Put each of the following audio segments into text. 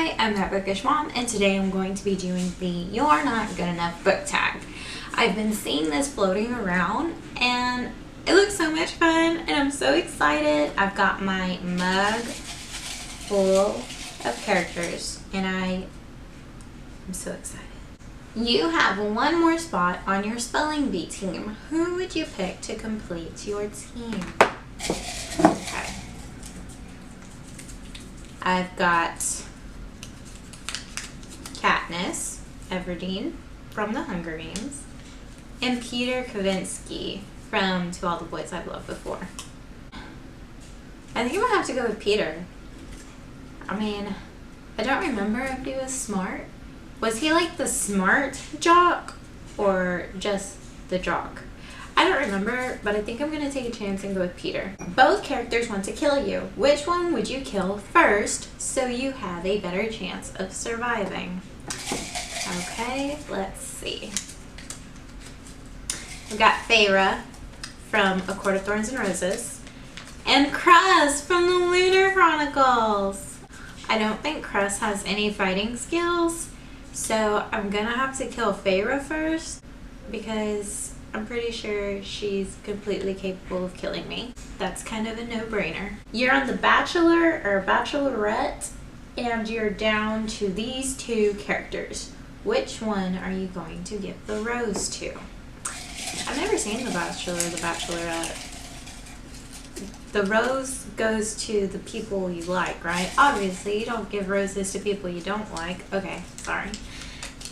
Hi, I'm that bookish mom, and today I'm going to be doing the You're Not Good Enough book tag. I've been seeing this floating around and it looks so much fun and I'm so excited. I've got my mug full of characters and I'm so excited. You have one more spot on your spelling bee team. Who would you pick to complete your team? Okay. I've got Katniss Everdeen from The Hunger Games, and Peter Kavinsky from To All the Boys I've Loved Before. I think I'm gonna have to go with Peter. I mean, I don't remember if he was smart. Was he like the smart jock or just the jock? I don't remember, but I think I'm gonna take a chance and go with Peter. Both characters want to kill you. Which one would you kill first so you have a better chance of surviving? Okay, let's see. We've got Feyre from A Court of Thorns and Roses and Cress from the Lunar Chronicles. I don't think Cress has any fighting skills, so I'm gonna have to kill Feyre first because I'm pretty sure she's completely capable of killing me. That's kind of a no-brainer. You're on The Bachelor or Bachelorette and you're down to these two characters. Which one are you going to give the rose to? I've never seen The Bachelor or The Bachelorette. The rose goes to the people you like, right? Obviously, you don't give roses to people you don't like. Okay, sorry.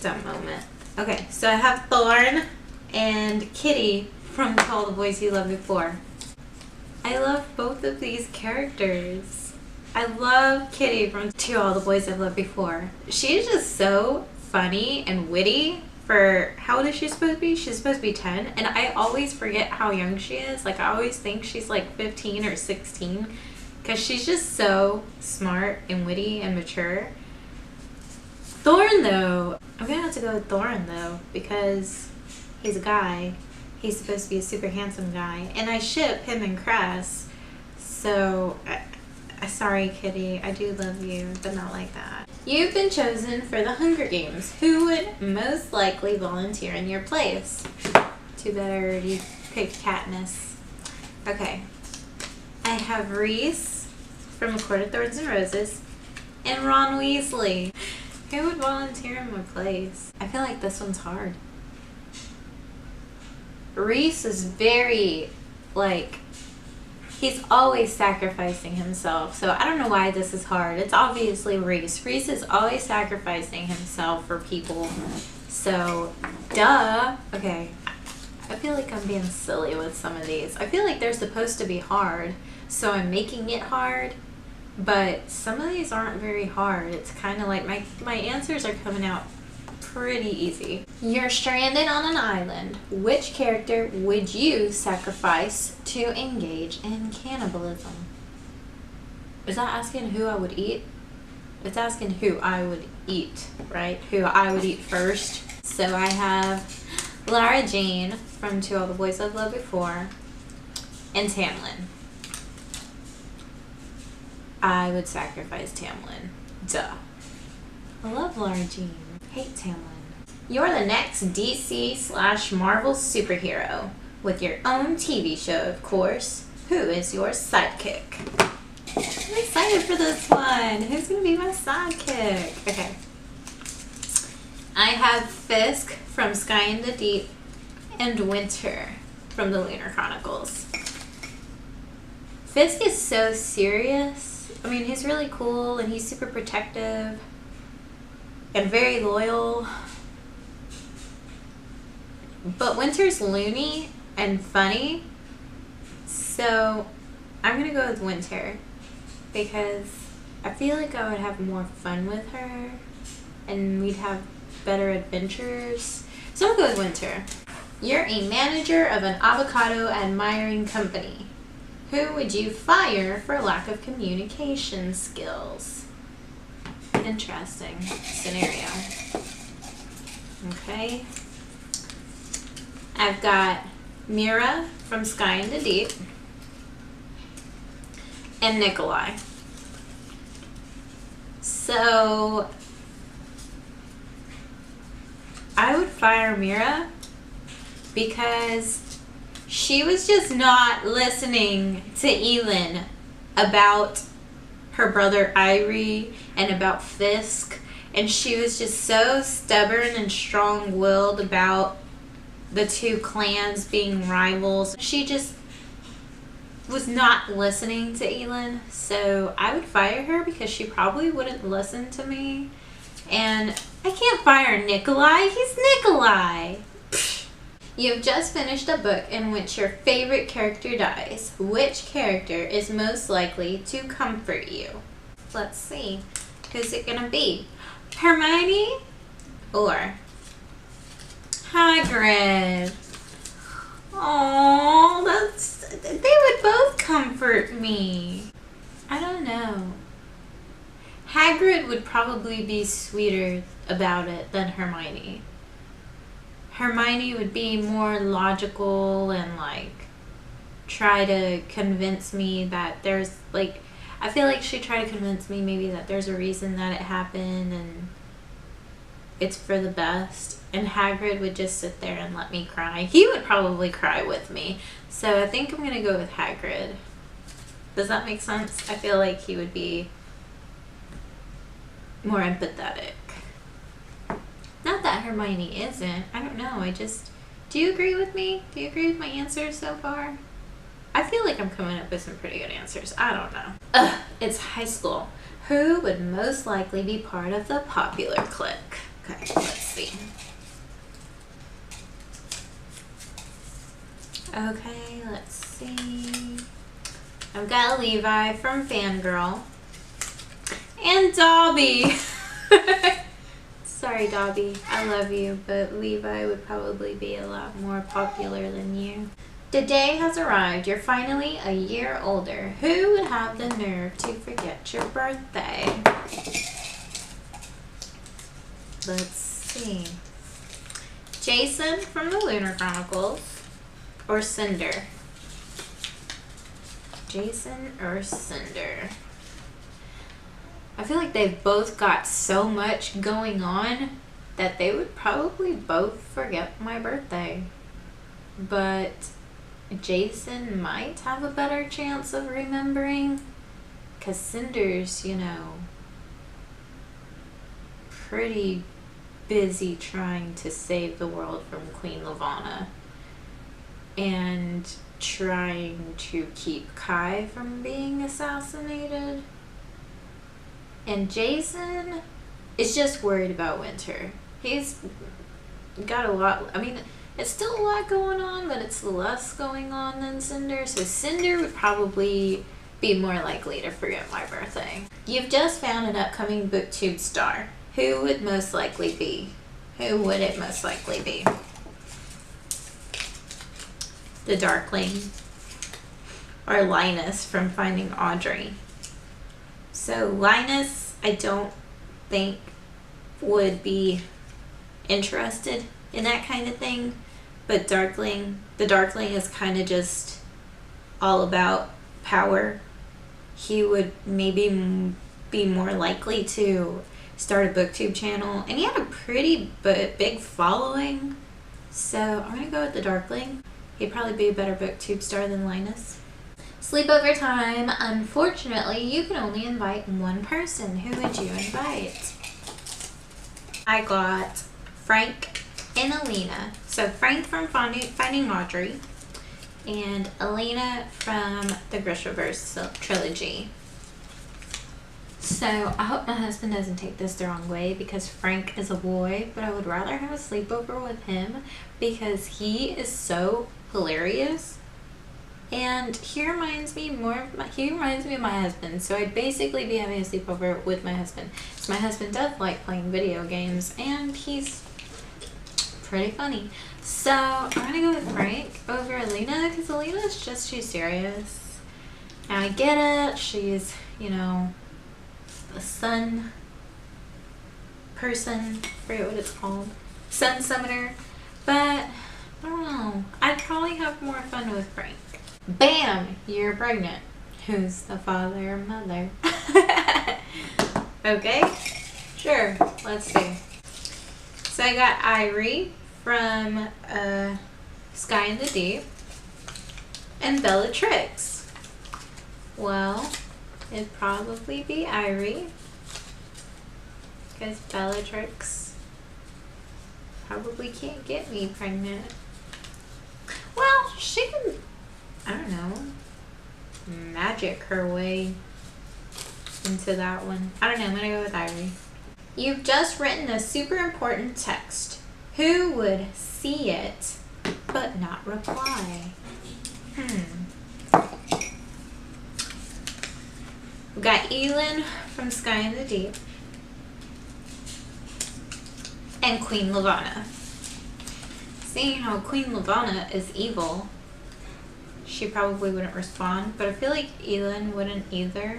Dumb moment. Okay, so I have Thorn and Kitty from To All the Boys You Loved Before. I love both of these characters. I love Kitty from To All the Boys I've Loved Before. She's just so funny and witty for, how old is she supposed to be? She's supposed to be 10, and I always forget how young she is. Like, I always think she's like 15 or 16 because she's just so smart and witty and mature. Thorn though, I'm gonna have to go with Thorn though because he's a guy. He's supposed to be a super handsome guy. And I ship him and Cress. So, sorry Kitty, I do love you, but not like that. You've been chosen for The Hunger Games. Who would most likely volunteer in your place? Too bad I already picked Katniss. Okay. I have Reese from A Court of Thorns and Roses and Ron Weasley. Who would volunteer in my place? I feel like this one's hard. Reese is very, like, he's always sacrificing himself. So I don't know why this is hard. It's obviously Reese. Reese is always sacrificing himself for people. So, duh. Okay. I feel like I'm being silly with some of these. I feel like they're supposed to be hard. So I'm making it hard. But some of these aren't very hard. It's kind of like my answers are coming out pretty easy. You're stranded on an island. Which character would you sacrifice to engage in cannibalism? Is that asking who I would eat? It's asking who I would eat, right? Who I would eat first. So I have Lara Jean from To All the Boys I've Loved Before and Tamlin. I would sacrifice Tamlin. Duh. I love Lara Jean. Hate Tamlin. You're the next DC/Marvel superhero with your own TV show, of course. Who is your sidekick? I'm excited for this one. Who's going to be my sidekick? Okay. I have Fisk from Sky and the Deep and Winter from the Lunar Chronicles. Fisk is so serious. I mean, he's really cool and he's super protective and very loyal. But Winter's loony and funny. So I'm going to go with Winter because I feel like I would have more fun with her and we'd have better adventures. So I'll go with Winter. You're a manager of an avocado admiring company. Who would you fire for lack of communication skills? Interesting scenario. Okay. I've got Mira from Sky and the Deep and Nikolai. So I would fire Mira because she was just not listening to Elin about her brother Irie and about Fisk, and she was just so stubborn and strong-willed about the two clans being rivals. She just was not listening to Elin, so I would fire her because she probably wouldn't listen to me. And I can't fire Nikolai. He's Nikolai. You've just finished a book in which your favorite character dies. Which character is most likely to comfort you? Let's see. Who's it gonna be? Hermione or Hagrid? Oh, they would both comfort me. I don't know. Hagrid would probably be sweeter about it than Hermione. Hermione would be more logical and like try to convince me that there's like, I feel like she'd try to convince me maybe that there's a reason that it happened and it's for the best. And Hagrid would just sit there and let me cry. He would probably cry with me. So I think I'm going to go with Hagrid. Does that make sense? I feel like he would be more empathetic. Not that Hermione isn't. I don't know. Do you agree with me? Do you agree with my answers so far? I feel like I'm coming up with some pretty good answers. I don't know. Ugh, it's high school. Who would most likely be part of the popular clique? Okay, let's see. Okay, let's see. I've got Levi from Fangirl. And Dobby. Sorry, Dobby. I love you, but Levi would probably be a lot more popular than you. The day has arrived. You're finally a year older. Who would have the nerve to forget your birthday? Let's see. Jason from the Lunar Chronicles or Cinder? Jason or Cinder? I feel like they've both got so much going on that they would probably both forget my birthday. But Jason might have a better chance of remembering, because Cinder's, you know, pretty busy trying to save the world from Queen Lavanna and trying to keep Kai from being assassinated. And Jason is just worried about Winter. He's got a lot, I mean, it's still a lot going on, but it's less going on than Cinder. So Cinder would probably be more likely to forget my birthday. You've just found an upcoming booktube star. Who would most likely be? Who would it most likely be? The Darkling or Linus from Finding Audrey. So Linus, I don't think would be interested in that kind of thing, but the Darkling is kind of just all about power. He would maybe be more likely to start a booktube channel, and he had a pretty big following, so I'm gonna go with the Darkling. He'd probably be a better booktube star than Linus. Sleepover time. Unfortunately, you can only invite one person. Who would you invite? I got Frank and Alina. So Frank from Finding Audrey and Alina from the Grishaverse trilogy. So I hope my husband doesn't take this the wrong way because Frank is a boy, but I would rather have a sleepover with him because he is so hilarious. And he reminds me of my husband. So I'd basically be having a sleepover with my husband. So my husband does like playing video games and he's pretty funny. So I'm gonna go with Frank over Alina because Alina's just too serious. And I get it, she's, you know, a sun person, I forget what it's called, sun summoner, but I don't know, I'd probably have more fun with Frank. Bam! You're pregnant. Who's the father or mother? Okay, sure, let's see. So I got Irie from Sky in the Deep and Bellatrix. Well, it'd probably be Irie because Bellatrix probably can't get me pregnant. Well, she can, I don't know, magic her way into that one. I don't know, I'm gonna go with Irie. You've just written a super important text. Who would see it but not reply? We got Elin from Sky in the Deep and Queen Lavanna. Seeing how Queen Lavanna is evil, she probably wouldn't respond, but I feel like Elin wouldn't either.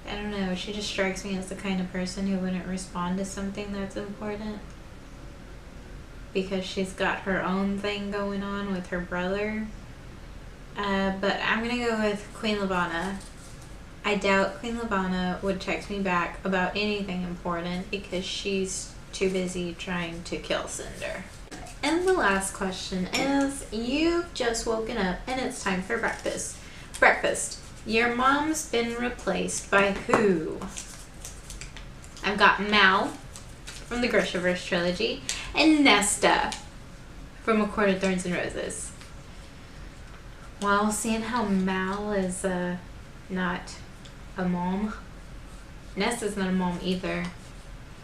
I don't know, she just strikes me as the kind of person who wouldn't respond to something that's important because she's got her own thing going on with her brother. But I'm gonna go with Queen Lavanna. I doubt Queen Lavanna would text me back about anything important because she's too busy trying to kill Cinder. And the last question is, you've just woken up and it's time for breakfast. Breakfast. Your mom's been replaced by who? I've got Mal from the Grishaverse trilogy and Nesta from A Court of Thorns and Roses. Well, seeing how Mal is not a mom, Nesta's not a mom either.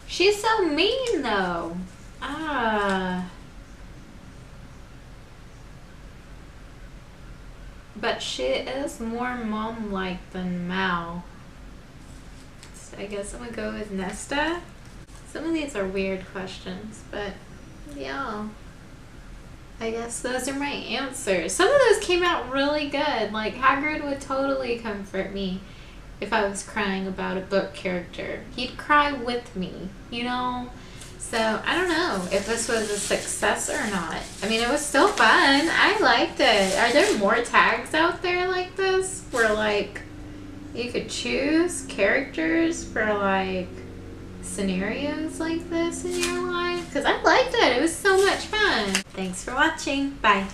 She's so mean though. But she is more mom-like than Mal. So I guess I'm gonna go with Nesta. Some of these are weird questions, but yeah. I guess those are my answers. Some of those came out really good. Like Hagrid would totally comfort me if I was crying about a book character. He'd cry with me, you know? So, I don't know if this was a success or not. I mean, it was still fun. I liked it. Are there more tags out there like this? Where, like, you could choose characters for, like, scenarios like this in your life? Because I liked it. It was so much fun. Thanks for watching. Bye.